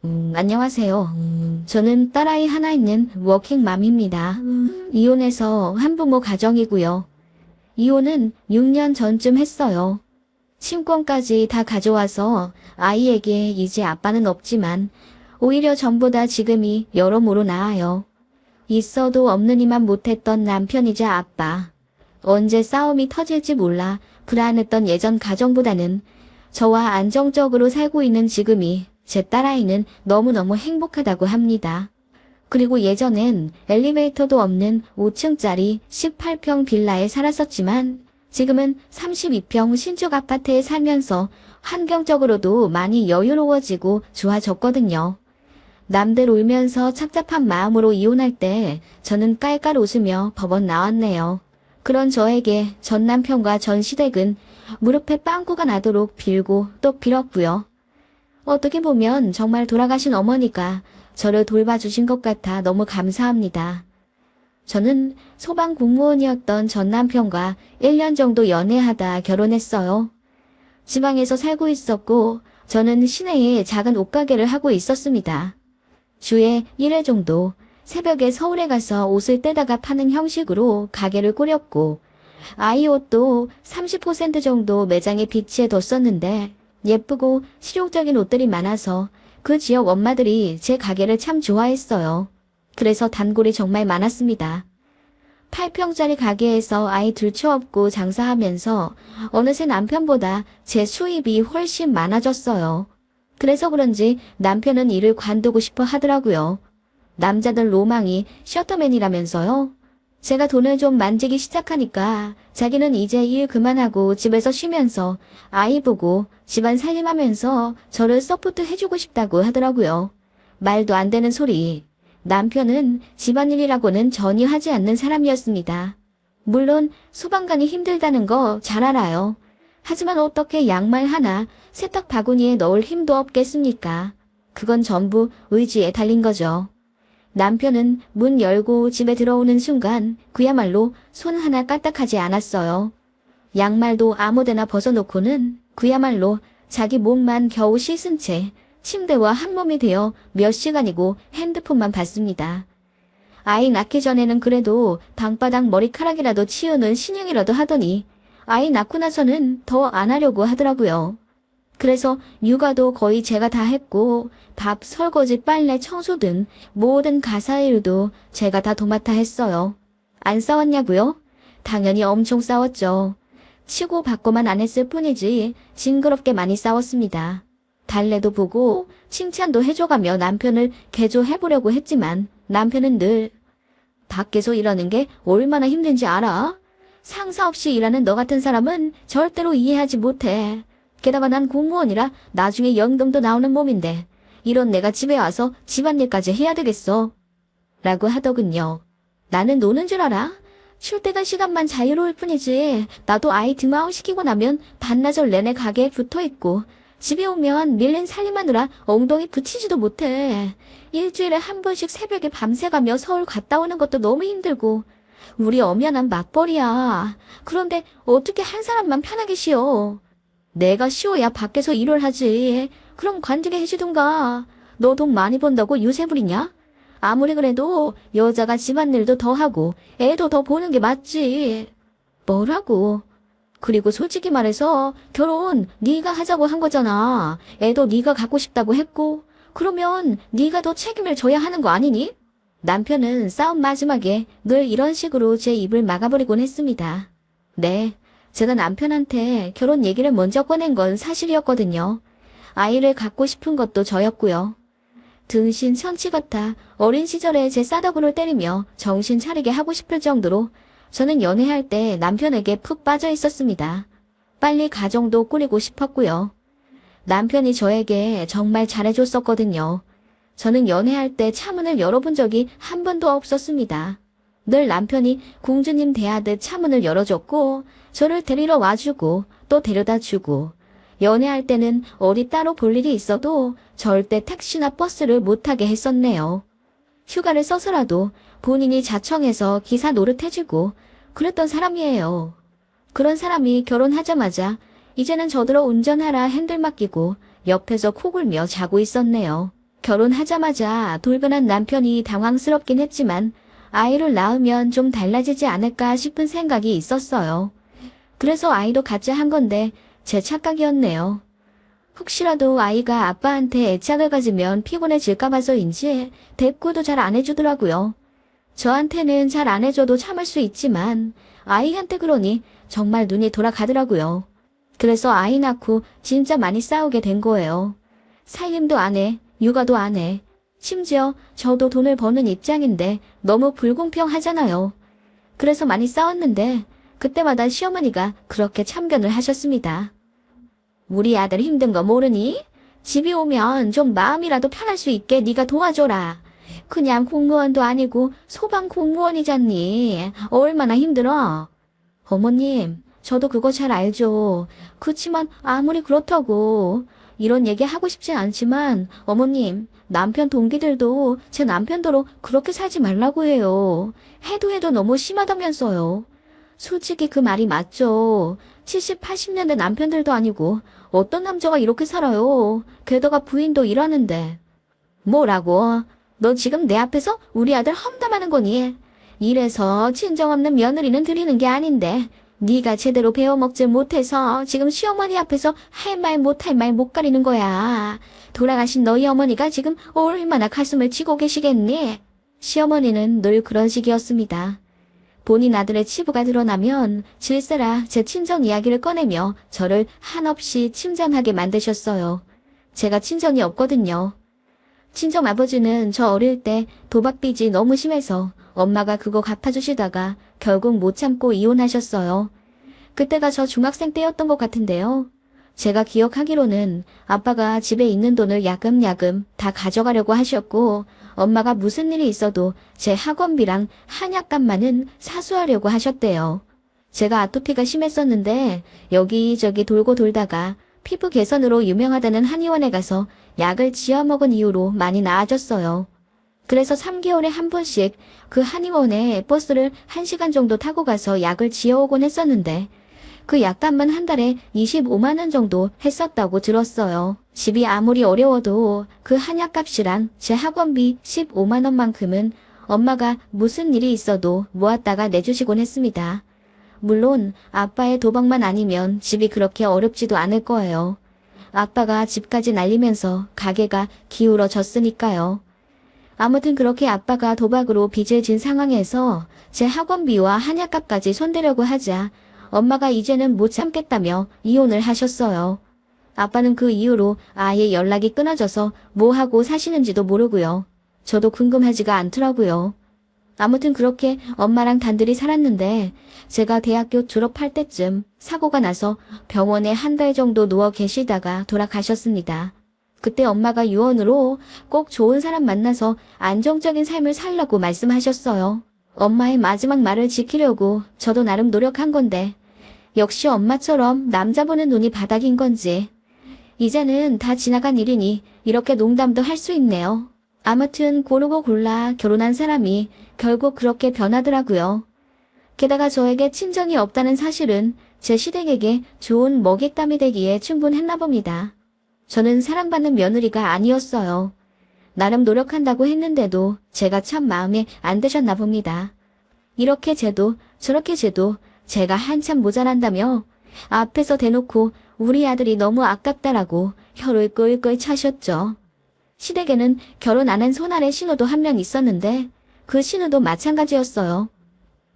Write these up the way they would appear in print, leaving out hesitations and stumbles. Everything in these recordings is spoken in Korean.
안녕하세요. 저는 딸아이 하나 있는 워킹맘입니다. 이혼해서 한부모 가정이고요. 이혼은 6년 전쯤 했어요. 친권까지 다 가져와서 아이에게 이제 아빠는 없지만 오히려 전보다 지금이 여러모로 나아요. 있어도 없느니만 못했던 남편이자 아빠. 언제 싸움이 터질지 몰라 불안했던 예전 가정보다는 저와 안정적으로 살고 있는 지금이 제 딸아이는 너무너무 행복하다고 합니다. 그리고 예전엔 엘리베이터도 없는 5층짜리 18평 빌라에 살았었지만 지금은 32평 신축 아파트에 살면서 환경적으로도 많이 여유로워지고 좋아졌거든요. 남들 울면서 착잡한 마음으로 이혼할 때 저는 깔깔 웃으며 법원 나왔네요. 그런 저에게 전 남편과 전 시댁은 무릎에 빵꾸가 나도록 빌고 또 빌었고요. 어떻게 보면 정말 돌아가신 어머니가 저를 돌봐주신 것 같아 너무 감사합니다. 저는 소방 공무원이었던 전 남편과 1년 정도 연애하다 결혼했어요. 지방에서 살고 있었고 저는 시내에 작은 옷가게를 하고 있었습니다. 주에 1회 정도 새벽에 서울에 가서 옷을 떼다가 파는 형식으로 가게를 꾸렸고 아이 옷도 30% 정도 매장에 비치해 뒀었는데 예쁘고 실용적인 옷들이 많아서 그 지역 엄마들이 제 가게를 참 좋아했어요. 그래서 단골이 정말 많았습니다. 8평짜리 가게에서 아이 들쳐업고 장사하면서 어느새 남편보다 제 수입이 훨씬 많아졌어요. 그래서 그런지 남편은 일을 관두고 싶어 하더라고요. 남자들 로망이 셔터맨이라면서요. 제가 돈을 좀 만지기 시작하니까 자기는 이제 일 그만하고 집에서 쉬면서 아이 보고 집안 살림하면서 저를 서포트 해주고 싶다고 하더라고요. 말도 안 되는 소리. 남편은 집안일이라고는 전혀 하지 않는 사람이었습니다. 물론 소방관이 힘들다는 거 잘 알아요. 하지만 어떻게 양말 하나 세탁 바구니에 넣을 힘도 없겠습니까? 그건 전부 의지에 달린 거죠. 남편은 문 열고 집에 들어오는 순간 그야말로 손 하나 까딱하지 않았어요. 양말도 아무데나 벗어놓고는 그야말로 자기 몸만 겨우 씻은 채 침대와 한몸이 되어 몇 시간이고 핸드폰만 봤습니다. 아이 낳기 전에는 그래도 방바닥 머리카락이라도 치우는 신용이라도 하더니 아이 낳고 나서는 더 안 하려고 하더라고요. 그래서 육아도 거의 제가 다 했고 밥, 설거지, 빨래, 청소 등 모든 가사일도 제가 다 도맡아 했어요. 안 싸웠냐고요? 당연히 엄청 싸웠죠. 치고 받고만 안 했을 뿐이지 징그럽게 많이 싸웠습니다. 달래도 보고 칭찬도 해줘가며 남편을 개조해보려고 했지만 남편은 늘 밖에서 일하는 게 얼마나 힘든지 알아? 상사 없이 일하는 너 같은 사람은 절대로 이해하지 못해. 게다가 난 공무원이라 나중에 연금도 나오는 몸인데 이런 내가 집에 와서 집안일까지 해야 되겠어. 라고 하더군요. 나는 노는 줄 알아? 출퇴근 시간만 자유로울 뿐이지 나도 아이 등하원 시키고 나면 반나절 내내 가게에 붙어있고 집에 오면 밀린 살림하느라 엉덩이 붙이지도 못해. 일주일에 한 번씩 새벽에 밤새가며 서울 갔다 오는 것도 너무 힘들고 우리 엄연한 맞벌이야. 그런데 어떻게 한 사람만 편하게 쉬어? 내가 쉬어야 밖에서 일을 하지. 그럼 관두게 해주든가. 너 돈 많이 번다고 유세 부리냐? 아무리 그래도 여자가 집안일도 더 하고 애도 더 보는 게 맞지. 뭐라고? 그리고 솔직히 말해서 결혼 네가 하자고 한 거잖아. 애도 네가 갖고 싶다고 했고 그러면 네가 더 책임을 져야 하는 거 아니니? 남편은 싸움 마지막에 늘 이런 식으로 제 입을 막아버리곤 했습니다. 네. 제가 남편한테 결혼 얘기를 먼저 꺼낸 건 사실이었거든요. 아이를 갖고 싶은 것도 저였고요. 등신 천치 같아 어린 시절에 제 싸다구를 때리며 정신 차리게 하고 싶을 정도로 저는 연애할 때 남편에게 푹 빠져 있었습니다. 빨리 가정도 꾸리고 싶었고요. 남편이 저에게 정말 잘해줬었거든요. 저는 연애할 때 차문을 열어본 적이 한 번도 없었습니다. 늘 남편이 공주님 대하듯 차문을 열어줬고 저를 데리러 와주고 또 데려다주고 연애할 때는 어디 따로 볼 일이 있어도 절대 택시나 버스를 못 타게 했었네요. 휴가를 써서라도 본인이 자청해서 기사 노릇해주고 그랬던 사람이에요. 그런 사람이 결혼하자마자 이제는 저더러 운전하라 핸들 맡기고 옆에서 코 골며 자고 있었네요. 결혼하자마자 돌변한 남편이 당황스럽긴 했지만 아이를 낳으면 좀 달라지지 않을까 싶은 생각이 있었어요. 그래서 아이도 같이 한 건데 제 착각이었네요. 혹시라도 아이가 아빠한테 애착을 가지면 피곤해질까 봐서인지 대꾸도 잘 안 해주더라고요. 저한테는 잘 안 해줘도 참을 수 있지만 아이한테 그러니 정말 눈이 돌아가더라고요. 그래서 아이 낳고 진짜 많이 싸우게 된 거예요. 살림도 안 해, 육아도 안 해. 심지어 저도 돈을 버는 입장인데 너무 불공평하잖아요. 그래서 많이 싸웠는데 그때마다 시어머니가 그렇게 참견을 하셨습니다. 우리 아들 힘든 거 모르니? 집이 오면 좀 마음이라도 편할 수 있게 네가 도와줘라. 그냥 공무원도 아니고 소방 공무원이잖니. 얼마나 힘들어. 어머님, 저도 그거 잘 알죠. 그치만 아무리 그렇다고 이런 얘기 하고 싶진 않지만 어머님, 남편 동기들도 제 남편도로 그렇게 살지 말라고 해요. 해도 너무 심하다면서요. 솔직히 그 말이 맞죠. 70, 80년대 남편들도 아니고 어떤 남자가 이렇게 살아요. 게다가 부인도 일하는데. 뭐라고? 너 지금 내 앞에서 우리 아들 험담하는 거니? 이래서 친정 없는 며느리는 드리는 게 아닌데 네가 제대로 배워먹질 못해서 지금 시어머니 앞에서 할 말 못할 말 못 가리는 거야. 돌아가신 너희 어머니가 지금 얼마나 가슴을 치고 계시겠니? 시어머니는 늘 그런 식이었습니다. 본인 아들의 치부가 드러나면 질세라 제 친정 이야기를 꺼내며 저를 한없이 침잠하게 만드셨어요. 제가 친정이 없거든요. 친정 아버지는 저 어릴 때 도박빚이 너무 심해서 엄마가 그거 갚아주시다가 결국 못 참고 이혼하셨어요. 그때가 저 중학생 때였던 것 같은데요. 제가 기억하기로는 아빠가 집에 있는 돈을 야금야금 다 가져가려고 하셨고 엄마가 무슨 일이 있어도 제 학원비랑 한약값만은 사수하려고 하셨대요. 제가 아토피가 심했었는데 여기저기 돌고 돌다가 피부 개선으로 유명하다는 한의원에 가서 약을 지어 먹은 이후로 많이 나아졌어요. 그래서 3개월에 한 번씩 그 한의원에 버스를 1시간 정도 타고 가서 약을 지어오곤 했었는데 그 약값만 한 달에 25만 원 정도 했었다고 들었어요. 집이 아무리 어려워도 그 한약값이랑 제 학원비 15만 원만큼은 엄마가 무슨 일이 있어도 모았다가 내주시곤 했습니다. 물론 아빠의 도박만 아니면 집이 그렇게 어렵지도 않을 거예요. 아빠가 집까지 날리면서 가게가 기울어졌으니까요. 아무튼 그렇게 아빠가 도박으로 빚을 진 상황에서 제 학원비와 한약값까지 손대려고 하자 엄마가 이제는 못 참겠다며 이혼을 하셨어요. 아빠는 그 이후로 아예 연락이 끊어져서 뭐 하고 사시는지도 모르고요. 저도 궁금하지가 않더라고요. 아무튼 그렇게 엄마랑 단둘이 살았는데 제가 대학교 졸업할 때쯤 사고가 나서 병원에 한 달 정도 누워 계시다가 돌아가셨습니다. 그때 엄마가 유언으로 꼭 좋은 사람 만나서 안정적인 삶을 살라고 말씀하셨어요. 엄마의 마지막 말을 지키려고 저도 나름 노력한 건데 역시 엄마처럼 남자 보는 눈이 바닥인 건지 이제는 다 지나간 일이니 이렇게 농담도 할 수 있네요. 아무튼 고르고 골라 결혼한 사람이 결국 그렇게 변하더라고요. 게다가 저에게 친정이 없다는 사실은 제 시댁에게 좋은 먹잇감이 되기에 충분했나 봅니다. 저는 사랑받는 며느리가 아니었어요. 나름 노력한다고 했는데도 제가 참 마음에 안 드셨나 봅니다. 이렇게 쟤도 저렇게 쟤도 제가 한참 모자란다며 앞에서 대놓고 우리 아들이 너무 아깝다라고 혀를 끌끌 차셨죠. 시댁에는 결혼 안 한 손아래 신우도 한 명 있었는데 그 신우도 마찬가지였어요.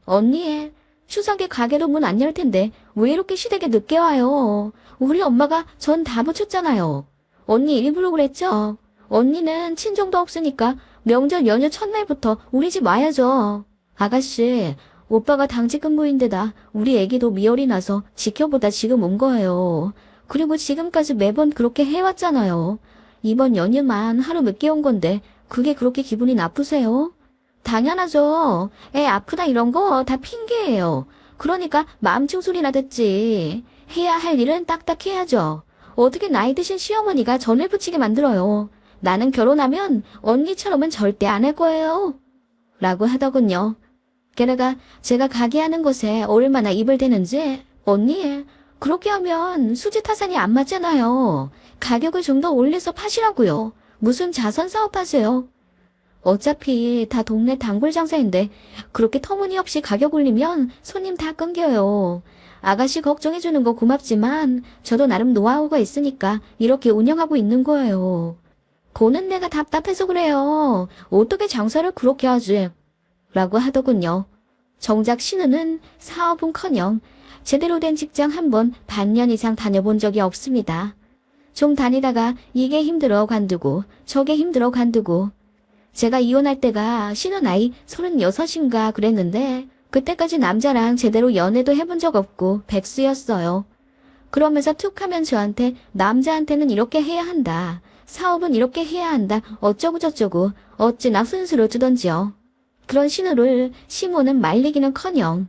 언니, 추석에 가게도 문 안 열 텐데 왜 이렇게 시댁에 늦게 와요? 우리 엄마가 전 다 붙였잖아요. 언니 일부러 그랬죠? 언니는 친정도 없으니까 명절 연휴 첫날부터 우리 집 와야죠. 아가씨, 오빠가 당직 근무인데다 우리 애기도 미열이 나서 지켜보다 지금 온 거예요. 그리고 지금까지 매번 그렇게 해왔잖아요. 이번 연휴만 하루 늦게 온 건데 그게 그렇게 기분이 나쁘세요? 당연하죠. 애 아프다 이런 거 다 핑계예요. 그러니까 마음충 소리나 듣지. 해야 할 일은 딱딱 해야죠. 어떻게 나이 드신 시어머니가 전을 붙이게 만들어요. 나는 결혼하면 언니처럼은 절대 안 할 거예요. 라고 하더군요. 게다가 제가 가게 하는 곳에 얼마나 입을 대는지 언니 그렇게 하면 수지 타산이 안 맞잖아요. 가격을 좀 더 올려서 파시라고요. 무슨 자선 사업하세요? 어차피 다 동네 단골 장사인데 그렇게 터무니없이 가격 올리면 손님 다 끊겨요. 아가씨 걱정해주는 거 고맙지만 저도 나름 노하우가 있으니까 이렇게 운영하고 있는 거예요. 고는 내가 답답해서 그래요. 어떻게 장사를 그렇게 하지? 라고 하더군요. 정작 신우는 사업은커녕 제대로 된 직장 한 번 반년 이상 다녀본 적이 없습니다. 좀 다니다가 이게 힘들어 관두고 저게 힘들어 관두고 제가 이혼할 때가 신우 나이 36인가 그랬는데 그때까지 남자랑 제대로 연애도 해본 적 없고 백수였어요. 그러면서 툭 하면 저한테 남자한테는 이렇게 해야 한다. 사업은 이렇게 해야 한다. 어쩌고 저쩌고 어찌나 순수로 주던지요. 그런 신우를 시모는 말리기는커녕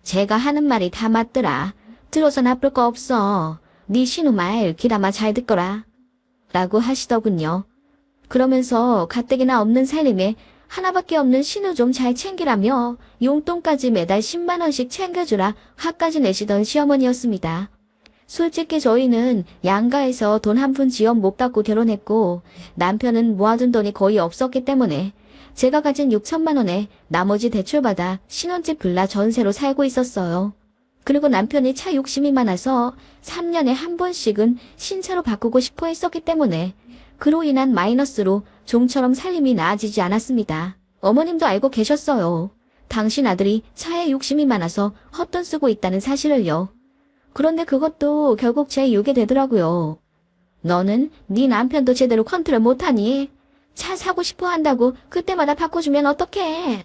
제가 하는 말이 다 맞더라. 들어서 나쁠 거 없어. 네 신우 말 귀담아 잘 듣거라. 라고 하시더군요. 그러면서 가뜩이나 없는 살림에 하나밖에 없는 신우 좀 잘 챙기라며 용돈까지 매달 10만 원씩 챙겨주라 화까지 내시던 시어머니였습니다. 솔직히 저희는 양가에서 돈 한 푼 지원 못 받고 결혼했고 남편은 모아둔 돈이 거의 없었기 때문에 제가 가진 6천만 원에 나머지 대출받아 신혼집 빌라 전세로 살고 있었어요. 그리고 남편이 차 욕심이 많아서 3년에 한 번씩은 신차로 바꾸고 싶어 했었기 때문에 그로 인한 마이너스로 좀처럼 살림이 나아지지 않았습니다. 어머님도 알고 계셨어요. 당신 아들이 차에 욕심이 많아서 헛돈 쓰고 있다는 사실을요. 그런데 그것도 결국 제 욕이 되더라고요. 너는 네 남편도 제대로 컨트롤 못하니? 차 사고 싶어 한다고 그때마다 바꿔주면 어떡해?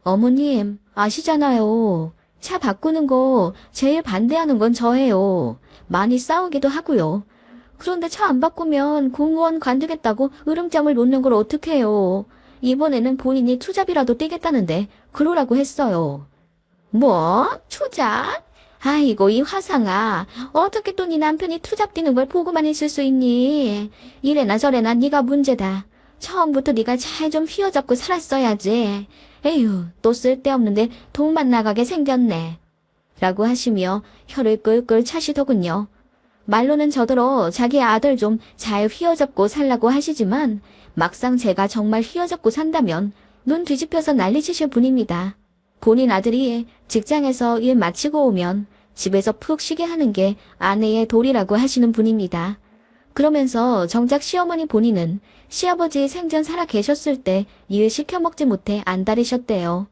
어머님, 아시잖아요. 차 바꾸는 거 제일 반대하는 건 저예요. 많이 싸우기도 하고요. 그런데 차 안 바꾸면 공무원 관두겠다고 으름장을 놓는 걸 어떡해요. 이번에는 본인이 투잡이라도 뛰겠다는데 그러라고 했어요. 뭐? 투잡? 아이고 이 화상아. 어떻게 또 네 남편이 투잡 뛰는 걸 보고만 있을 수 있니? 이래나 저래나 네가 문제다. 처음부터 네가 잘 좀 휘어잡고 살았어야지. 에휴 또 쓸데없는데 돈만 나가게 생겼네. 라고 하시며 혀를 끌끌 차시더군요. 말로는 저더러 자기 아들 좀 잘 휘어잡고 살라고 하시지만 막상 제가 정말 휘어잡고 산다면 눈 뒤집혀서 난리치실 분입니다. 본인 아들이 직장에서 일 마치고 오면 집에서 푹 쉬게 하는 게 아내의 도리라고 하시는 분입니다. 그러면서 정작 시어머니 본인은 시아버지 생전 살아 계셨을 때 일 시켜 먹지 못해 안달이셨대요.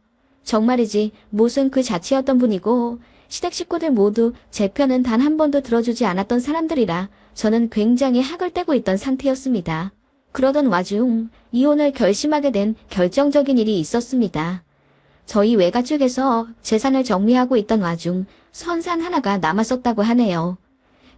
정말이지 못은 그 자체였던 분이고 시댁 식구들 모두 제 편은 단 한 번도 들어주지 않았던 사람들이라 저는 굉장히 학을 떼고 있던 상태였습니다. 그러던 와중 이혼을 결심하게 된 결정적인 일이 있었습니다. 저희 외가 쪽에서 재산을 정리하고 있던 와중 선산 하나가 남았었다고 하네요.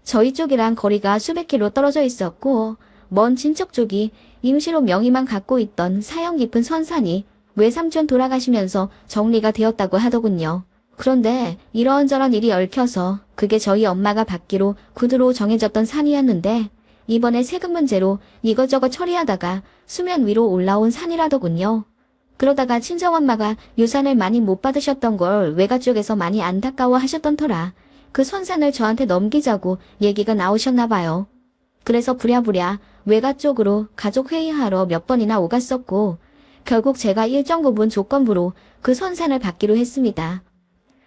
저희 쪽이랑 거리가 수백 킬로 떨어져 있었고 먼 친척 쪽이 임시로 명의만 갖고 있던 사형 깊은 선산이 외삼촌 돌아가시면서 정리가 되었다고 하더군요. 그런데 이런저런 일이 얽혀서 그게 저희 엄마가 받기로 구두로 정해졌던 산이었는데 이번에 세금 문제로 이것저것 처리하다가 수면 위로 올라온 산이라더군요. 그러다가 친정엄마가 유산을 많이 못 받으셨던 걸 외가 쪽에서 많이 안타까워 하셨던 터라 그 선산을 저한테 넘기자고 얘기가 나오셨나 봐요. 그래서 부랴부랴 외가 쪽으로 가족 회의하러 몇 번이나 오갔었고 결국 제가 일정 부분 조건부로 그 선산을 받기로 했습니다.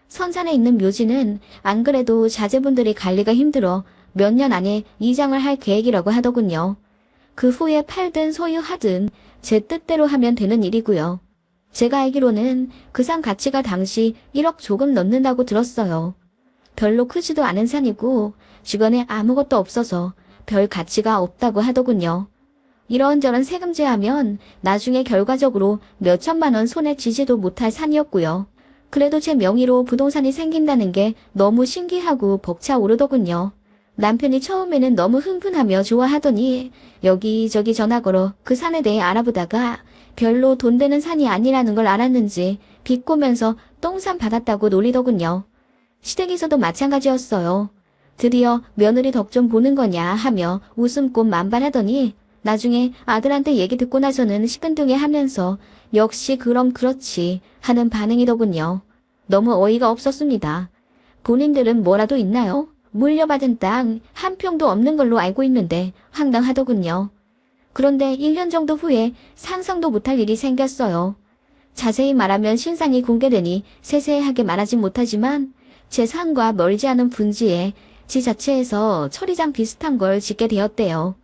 선산에 있는 묘지는 안 그래도 자제분들이 관리가 힘들어 몇 년 안에 이장을 할 계획이라고 하더군요. 그 후에 팔든 소유하든 제 뜻대로 하면 되는 일이고요. 제가 알기로는 그 산 가치가 당시 1억 조금 넘는다고 들었어요. 별로 크지도 않은 산이고 주변에 아무것도 없어서 별 가치가 없다고 하더군요. 이런저런 세금 제하면 나중에 결과적으로 몇 천만 원 손에 쥐지도 못할 산이었고요. 그래도 제 명의로 부동산이 생긴다는 게 너무 신기하고 벅차오르더군요. 남편이 처음에는 너무 흥분하며 좋아하더니 여기저기 전화 걸어 그 산에 대해 알아보다가 별로 돈 되는 산이 아니라는 걸 알았는지 비꼬면서 똥산 받았다고 놀리더군요. 시댁에서도 마찬가지였어요. 드디어 며느리 덕 좀 보는 거냐 하며 웃음꽃 만발하더니 나중에 아들한테 얘기 듣고 나서는 시큰둥해 하면서 역시 그럼 그렇지 하는 반응이더군요. 너무 어이가 없었습니다. 본인들은 뭐라도 있나요? 물려받은 땅 한 평도 없는 걸로 알고 있는데 황당하더군요. 그런데 1년 정도 후에 상상도 못할 일이 생겼어요. 자세히 말하면 신상이 공개되니 세세하게 말하진 못하지만 제 산과 멀지 않은 분지에 지 자체에서 처리장 비슷한 걸 짓게 되었대요.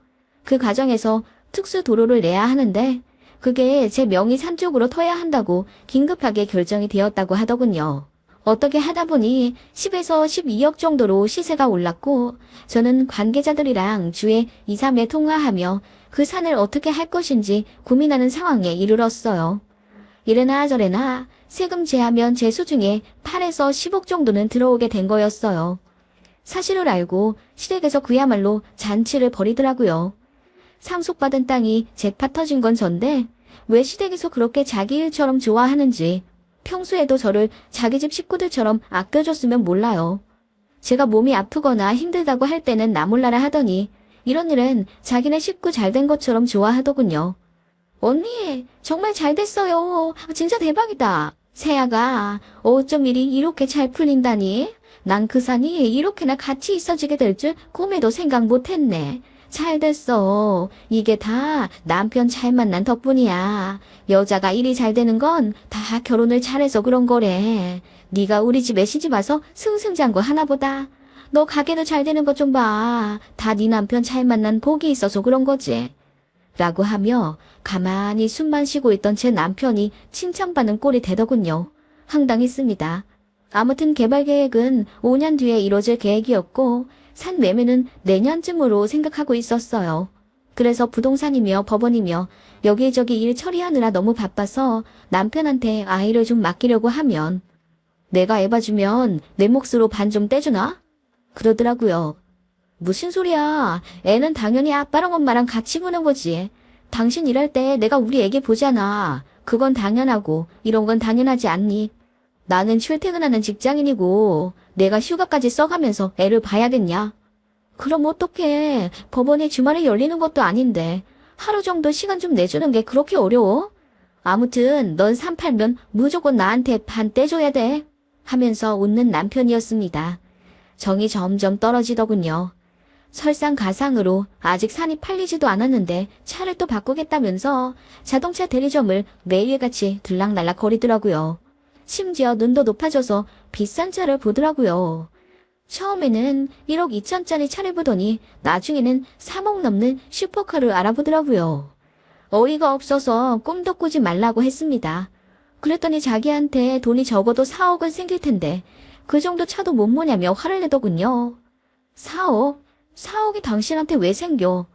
그 과정에서 특수 도로를 내야 하는데 그게 제 명의 산 쪽으로 터야 한다고 긴급하게 결정이 되었다고 하더군요. 어떻게 하다 보니 10에서 12억 정도로 시세가 올랐고 저는 관계자들이랑 주에 2, 3회 통화하며 그 산을 어떻게 할 것인지 고민하는 상황에 이르렀어요. 이래나 저래나 세금 제하면 제 수중에 8에서 10억 정도는 들어오게 된 거였어요. 사실을 알고 시댁에서 그야말로 잔치를 벌이더라고요. 상속받은 땅이 제파 터진 건 전데 왜 시댁에서 그렇게 자기 일처럼 좋아하는지 평소에도 저를 자기 집 식구들처럼 아껴줬으면 몰라요. 제가 몸이 아프거나 힘들다고 할 때는 나 몰라라 하더니 이런 일은 자기네 식구 잘된 것처럼 좋아하더군요. 언니 정말 잘 됐어요. 진짜 대박이다. 세아가 어쩜 일이 이렇게 잘 풀린다니? 난 그 산이 이렇게나 같이 있어지게 될 줄 꿈에도 생각 못했네. 잘 됐어. 이게 다 남편 잘 만난 덕분이야. 여자가 일이 잘 되는 건 다 결혼을 잘해서 그런 거래. 네가 우리 집에 시집 와서 승승장구 하나보다. 너 가게도 잘 되는 것 좀 봐. 다 네 남편 잘 만난 복이 있어서 그런 거지. 라고 하며 가만히 숨만 쉬고 있던 제 남편이 칭찬받는 꼴이 되더군요. 황당했습니다. 아무튼 개발 계획은 5년 뒤에 이뤄질 계획이었고 산 매매는 내년쯤으로 생각하고 있었어요. 그래서 부동산이며 법원이며 여기저기 일 처리하느라 너무 바빠서 남편한테 아이를 좀 맡기려고 하면 내가 애 봐주면 내 몫으로 반 좀 떼주나? 그러더라고요. 무슨 소리야. 애는 당연히 아빠랑 엄마랑 같이 보는 거지. 당신 일할 때 내가 우리 애기 보잖아. 그건 당연하고 이런 건 당연하지 않니? 나는 출퇴근하는 직장인이고 내가 휴가까지 써가면서 애를 봐야겠냐? 그럼 어떡해. 법원이 주말에 열리는 것도 아닌데 하루 정도 시간 좀 내주는 게 그렇게 어려워? 아무튼 넌 산 팔면 무조건 나한테 반 떼줘야 돼. 하면서 웃는 남편이었습니다. 정이 점점 떨어지더군요. 설상가상으로 아직 산이 팔리지도 않았는데 차를 또 바꾸겠다면서 자동차 대리점을 매일같이 들락날락 거리더라고요. 심지어 눈도 높아져서 비싼 차를 보더라고요. 처음에는 1억 2천짜리 차를 보더니 나중에는 3억 넘는 슈퍼카를 알아보더라고요. 어이가 없어서 꿈도 꾸지 말라고 했습니다. 그랬더니 자기한테 돈이 적어도 4억은 생길 텐데 그 정도 차도 못 모냐며 화를 내더군요. 4억? 4억이 당신한테 왜 생겨?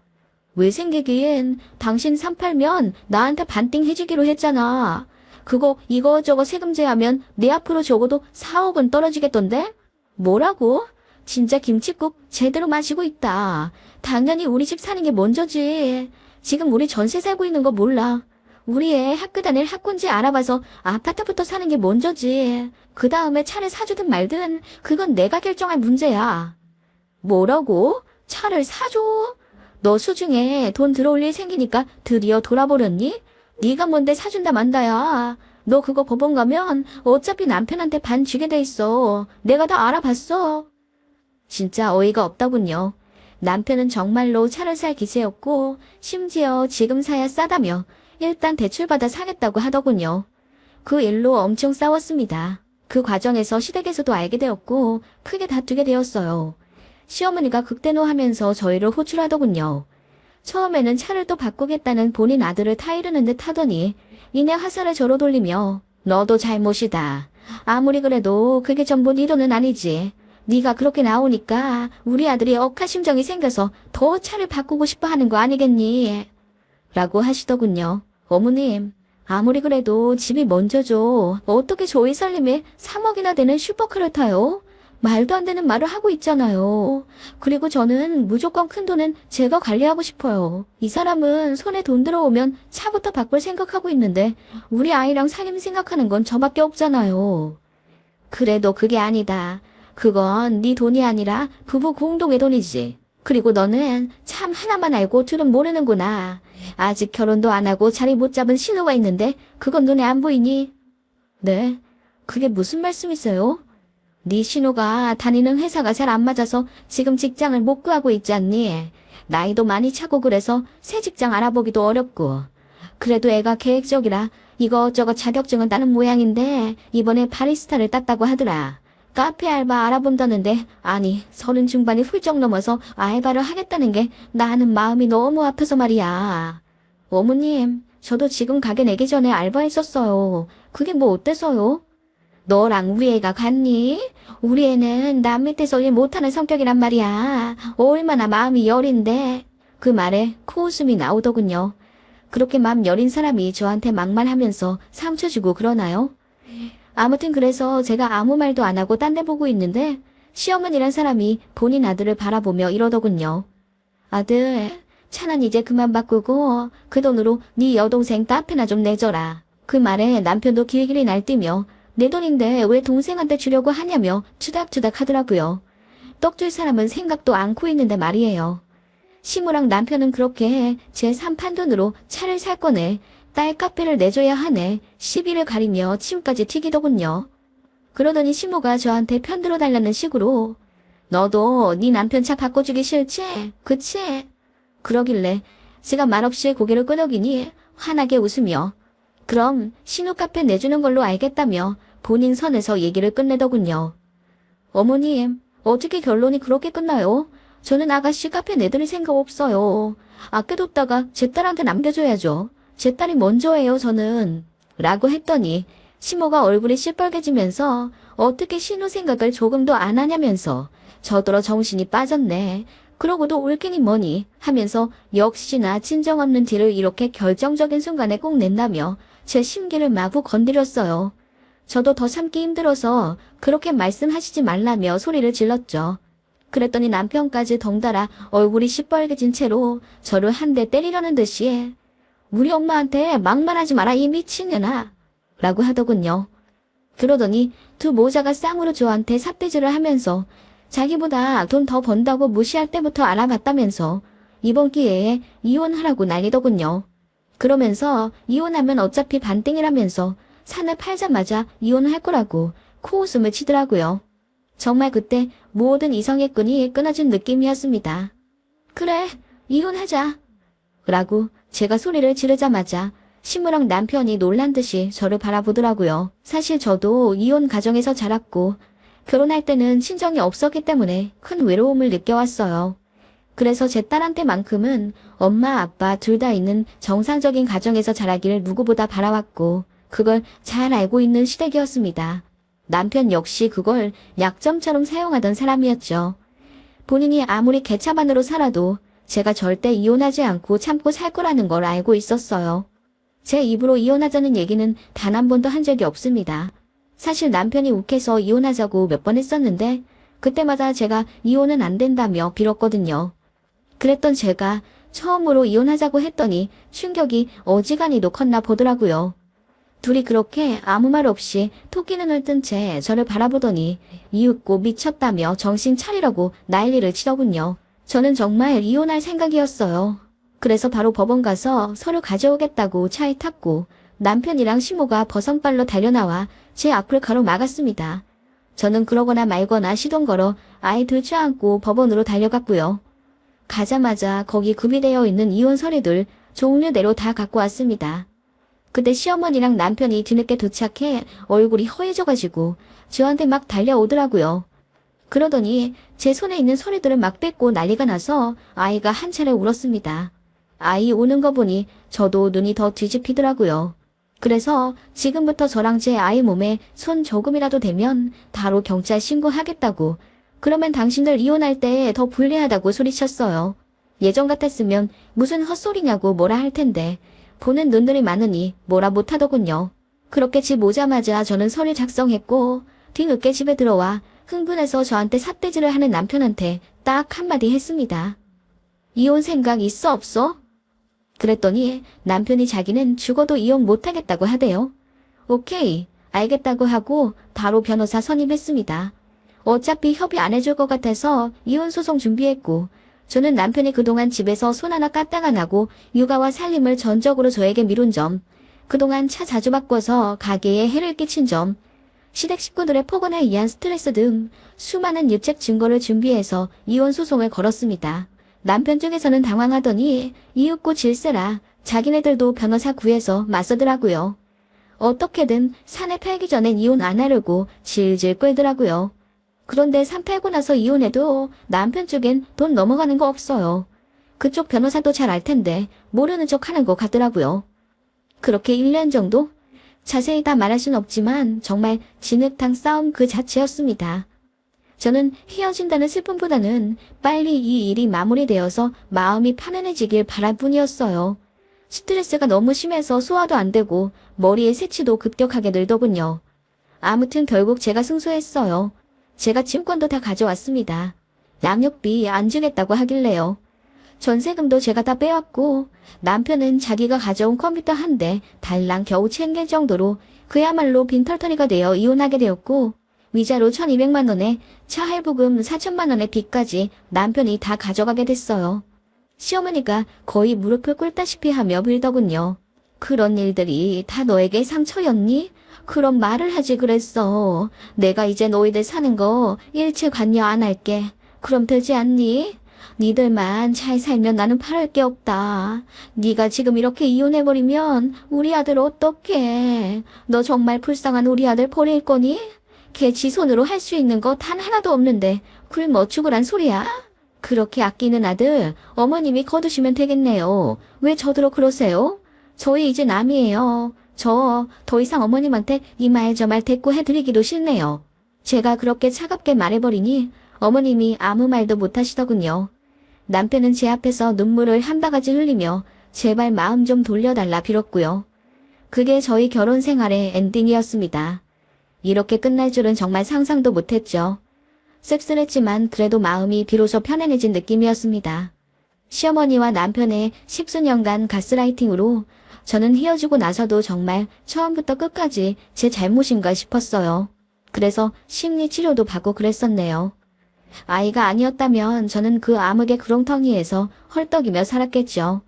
왜 생기긴 당신 산 팔면 나한테 반띵 해주기로 했잖아. 그거 이거저거 세금 제하면 내 앞으로 적어도 4억은 떨어지겠던데? 뭐라고? 진짜 김칫국 제대로 마시고 있다. 당연히 우리 집 사는 게 먼저지. 지금 우리 전세 살고 있는 거 몰라. 우리 애 학교 다닐 학군지 알아봐서 아파트부터 사는 게 먼저지. 그 다음에 차를 사주든 말든 그건 내가 결정할 문제야. 뭐라고? 차를 사줘? 너 수중에 돈 들어올 일 생기니까 드디어 돌아버렸니? 네가 뭔데 사준다 만다야. 너 그거 법원 가면 어차피 남편한테 반 주게 돼 있어. 내가 다 알아봤어. 진짜 어이가 없더군요. 남편은 정말로 차를 살 기세였고 심지어 지금 사야 싸다며 일단 대출받아 사겠다고 하더군요. 그 일로 엄청 싸웠습니다. 그 과정에서 시댁에서도 알게 되었고 크게 다투게 되었어요. 시어머니가 극대노하면서 저희를 호출하더군요. 처음에는 차를 또 바꾸겠다는 본인 아들을 타이르는 듯 하더니 이내 화살을 저로 돌리며 너도 잘못이다. 아무리 그래도 그게 전부 네 돈은 아니지. 네가 그렇게 나오니까 우리 아들이 억하심정이 생겨서 더 차를 바꾸고 싶어 하는 거 아니겠니? 라고 하시더군요. 어머님, 아무리 그래도 집이 먼저죠. 어떻게 저희 살림에 3억이나 되는 슈퍼카를 타요? 말도 안 되는 말을 하고 있잖아요. 그리고 저는 무조건 큰 돈은 제가 관리하고 싶어요. 이 사람은 손에 돈 들어오면 차부터 바꿀 생각하고 있는데 우리 아이랑 살림 생각하는 건 저밖에 없잖아요. 그래도 그게 아니다. 그건 네 돈이 아니라 부부 공동의 돈이지. 그리고 너는 참 하나만 알고 둘은 모르는구나. 아직 결혼도 안 하고 자리 못 잡은 신우가 있는데 그건 눈에 안 보이니? 네? 그게 무슨 말씀이세요? 네 신우가 다니는 회사가 잘 안 맞아서 지금 직장을 못 구하고 있지 않니? 나이도 많이 차고 그래서 새 직장 알아보기도 어렵고. 그래도 애가 계획적이라 이것저것 자격증은 따는 모양인데 이번에 바리스타를 땄다고 하더라. 카페 알바 알아본다는데 아니 30 중반이 훌쩍 넘어서 알바를 하겠다는 게 나는 마음이 너무 아파서 말이야. 어머님, 저도 지금 가게 내기 전에 알바했었어요. 그게 뭐 어때서요? 너랑 우리 애가 같니? 우리 애는 남 밑에서 일 못하는 성격이란 말이야. 얼마나 마음이 여린데. 그 말에 코웃음이 나오더군요. 그렇게 마음 여린 사람이 저한테 막말하면서 상처 주고 그러나요? 아무튼 그래서 제가 아무 말도 안 하고 딴 데 보고 있는데 시어머니란 사람이 본인 아들을 바라보며 이러더군요. 아들, 차는 이제 그만 바꾸고 그 돈으로 네 여동생 카페나 좀 내줘라. 그 말에 남편도 길길이 날뛰며 내 돈인데 왜 동생한테 주려고 하냐며 투닥투닥 하더라고요. 떡 줄 사람은 생각도 않고 있는데 말이에요. 시무랑 남편은 그렇게 제 3판 돈으로 차를 살 거네. 딸 카페를 내줘야 하네. 시비를 가리며 침까지 튀기더군요. 그러더니 시모가 저한테 편들어 달라는 식으로 너도 네 남편 차 바꿔주기 싫지? 그치? 그러길래 제가 말없이 고개를 끄덕이니 환하게 웃으며 그럼 신우 카페 내주는 걸로 알겠다며 본인 선에서 얘기를 끝내더군요. 어머님, 어떻게 결론이 그렇게 끝나요? 저는 아가씨 카페 내드릴 생각 없어요. 아껴뒀다가 제 딸한테 남겨줘야죠. 제 딸이 먼저예요, 저는. 라고 했더니 시모가 얼굴이 시뻘개지면서 어떻게 신우 생각을 조금도 안 하냐면서 저더러 정신이 빠졌네. 그러고도 올기니 뭐니 하면서 역시나 친정 없는 티를 이렇게 결정적인 순간에 꼭 낸다며 제 심기를 마구 건드렸어요. 저도 더 참기 힘들어서 그렇게 말씀하시지 말라며 소리를 질렀죠. 그랬더니 남편까지 덩달아 얼굴이 시뻘개진 채로 저를 한 대 때리려는 듯이 우리 엄마한테 막말하지 마라 이 미친년아 라고 하더군요. 그러더니 두 모자가 쌍으로 저한테 삿대질을 하면서 자기보다 돈 더 번다고 무시할 때부터 알아봤다면서 이번 기회에 이혼하라고 난리더군요. 그러면서 이혼하면 어차피 반띵이라면서 산을 팔자마자 이혼할 거라고 코웃음을 치더라고요. 정말 그때 모든 이성의 끈이 끊어진 느낌이었습니다. 그래, 이혼하자. 라고 제가 소리를 지르자마자 시무랑 남편이 놀란 듯이 저를 바라보더라고요. 사실 저도 이혼 가정에서 자랐고 결혼할 때는 친정이 없었기 때문에 큰 외로움을 느껴왔어요. 그래서 제 딸한테만큼은 엄마 아빠 둘 다 있는 정상적인 가정에서 자라기를 누구보다 바라왔고 그걸 잘 알고 있는 시댁이었습니다. 남편 역시 그걸 약점처럼 사용하던 사람이었죠. 본인이 아무리 개차반으로 살아도 제가 절대 이혼하지 않고 참고 살 거라는 걸 알고 있었어요. 제 입으로 이혼하자는 얘기는 단 한 번도 한 적이 없습니다. 사실 남편이 욱해서 이혼하자고 몇 번 했었는데 그때마다 제가 이혼은 안 된다며 빌었거든요. 그랬던 제가 처음으로 이혼하자고 했더니 충격이 어지간히도 컸나 보더라고요. 둘이 그렇게 아무 말 없이 토끼 눈을 뜬 채 저를 바라보더니 이윽고 미쳤다며 정신 차리라고 난리를 치더군요. 저는 정말 이혼할 생각이었어요. 그래서 바로 법원 가서 서류 가져오겠다고 차에 탔고 남편이랑 시모가 버선발로 달려나와 제 앞을 가로막았습니다. 저는 그러거나 말거나 시동 걸어 아이 들쳐안고 법원으로 달려갔고요. 가자마자 거기 구비되어 있는 이혼 서류들 종류대로 다 갖고 왔습니다. 그때 시어머니랑 남편이 뒤늦게 도착해 얼굴이 허해져가지고 저한테 막 달려오더라고요. 그러더니 제 손에 있는 서류들을 막 뺏고 난리가 나서 아이가 한 차례 울었습니다. 아이 우는 거 보니 저도 눈이 더 뒤집히더라고요. 그래서 지금부터 저랑 제 아이 몸에 손 조금이라도 대면 바로 경찰 신고하겠다고, 그러면 당신들 이혼할 때 더 불리하다고 소리쳤어요. 예전 같았으면 무슨 헛소리냐고 뭐라 할 텐데 보는 눈들이 많으니 뭐라 못하더군요. 그렇게 집 오자마자 저는 서류 작성했고 뒤늦게 집에 들어와 흥분해서 저한테 삿대질을 하는 남편한테 딱 한마디 했습니다. 이혼 생각 있어 없어? 그랬더니 남편이 자기는 죽어도 이혼 못하겠다고 하대요. 오케이, 알겠다고 하고 바로 변호사 선임했습니다. 어차피 협의 안 해줄 것 같아서 이혼 소송 준비했고 저는 남편이 그동안 집에서 손 하나 까딱 안 하고 육아와 살림을 전적으로 저에게 미룬 점, 그동안 차 자주 바꿔서 가게에 해를 끼친 점, 시댁 식구들의 폭언에 의한 스트레스 등 수많은 유책 증거를 준비해서 이혼 소송을 걸었습니다. 남편 쪽에서는 당황하더니 이윽고 질세라 자기네들도 변호사 구해서 맞서더라고요. 어떻게든 사내 팔기 전엔 이혼 안 하려고 질질 끌더라고요. 그런데 산 팔고 나서 이혼해도 남편 쪽엔 돈 넘어가는 거 없어요. 그쪽 변호사도 잘 알 텐데 모르는 척 하는 것 같더라고요. 그렇게 1년 정도? 자세히 다 말할 순 없지만 정말 진흙탕 싸움 그 자체였습니다. 저는 헤어진다는 슬픔보다는 빨리 이 일이 마무리되어서 마음이 편안해지길 바랄 뿐이었어요. 스트레스가 너무 심해서 소화도 안 되고 머리에 새치도 급격하게 늘더군요. 아무튼 결국 제가 승소했어요. 제가 증권도 다 가져왔습니다. 양육비 안 주겠다고 하길래요. 전세금도 제가 다 빼왔고 남편은 자기가 가져온 컴퓨터 한 대 달랑 겨우 챙길 정도로 그야말로 빈털터리가 되어 이혼하게 되었고 위자료 1200만 원에 차 할부금 4000만 원의 빚까지 남편이 다 가져가게 됐어요. 시어머니가 거의 무릎을 꿇다시피 하며 빌더군요. 그런 일들이 다 너에게 상처였니? 그런 말을 하지 그랬어. 내가 이제 너희들 사는 거 일체 관여 안 할게. 그럼 되지 않니? 니들만 잘 살면 나는 바랄 게 없다. 네가 지금 이렇게 이혼해버리면 우리 아들 어떡해. 너 정말 불쌍한 우리 아들 버릴 거니? 걔 지 손으로 할 수 있는 거 단 하나도 없는데 굶어 죽으란 소리야? 그렇게 아끼는 아들 어머님이 거두시면 되겠네요. 왜 저더러 그러세요? 저희 이제 남이에요. 저 더 이상 어머님한테 이 말 저 말 대꾸 해드리기도 싫네요. 제가 그렇게 차갑게 말해버리니 어머님이 아무 말도 못하시더군요. 남편은 제 앞에서 눈물을 한 바가지 흘리며 제발 마음 좀 돌려달라 빌었고요. 그게 저희 결혼 생활의 엔딩이었습니다. 이렇게 끝날 줄은 정말 상상도 못했죠. 씁쓸했지만 그래도 마음이 비로소 편안해진 느낌이었습니다. 시어머니와 남편의 10수년간 가스라이팅으로 저는 헤어지고 나서도 정말 처음부터 끝까지 제 잘못인가 싶었어요. 그래서 심리치료도 받고 그랬었네요. 아이가 아니었다면 저는 그 암흑의 구렁텅이에서 헐떡이며 살았겠죠.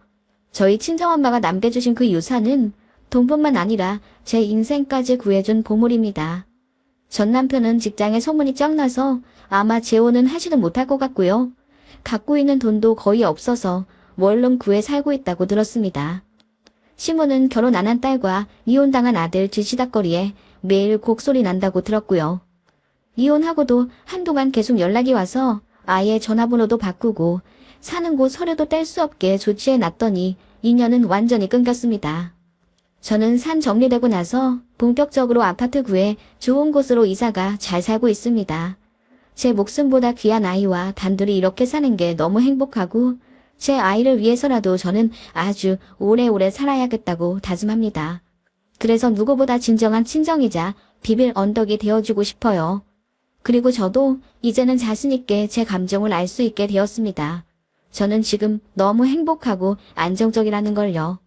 저희 친정엄마가 남겨주신 그 유산은 돈뿐만 아니라 제 인생까지 구해준 보물입니다. 전 남편은 직장에 소문이 쫙 나서 아마 재혼은 하지는 못할 것 같고요. 갖고 있는 돈도 거의 없어서 원룸 구해 살고 있다고 들었습니다. 시모는 결혼 안 한 딸과 이혼당한 아들 뒤치다거리에 매일 곡소리 난다고 들었고요. 이혼하고도 한동안 계속 연락이 와서 아예 전화번호도 바꾸고 사는 곳 서류도 뗄 수 없게 조치해 놨더니 인연은 완전히 끊겼습니다. 저는 산 정리되고 나서 본격적으로 아파트 구해 좋은 곳으로 이사가 잘 살고 있습니다. 제 목숨보다 귀한 아이와 단둘이 이렇게 사는 게 너무 행복하고 제 아이를 위해서라도 저는 아주 오래오래 살아야겠다고 다짐합니다. 그래서 누구보다 진정한 친정이자 비빌 언덕이 되어주고 싶어요. 그리고 저도 이제는 자신있게 제 감정을 알 수 있게 되었습니다. 저는 지금 너무 행복하고 안정적이라는 걸요.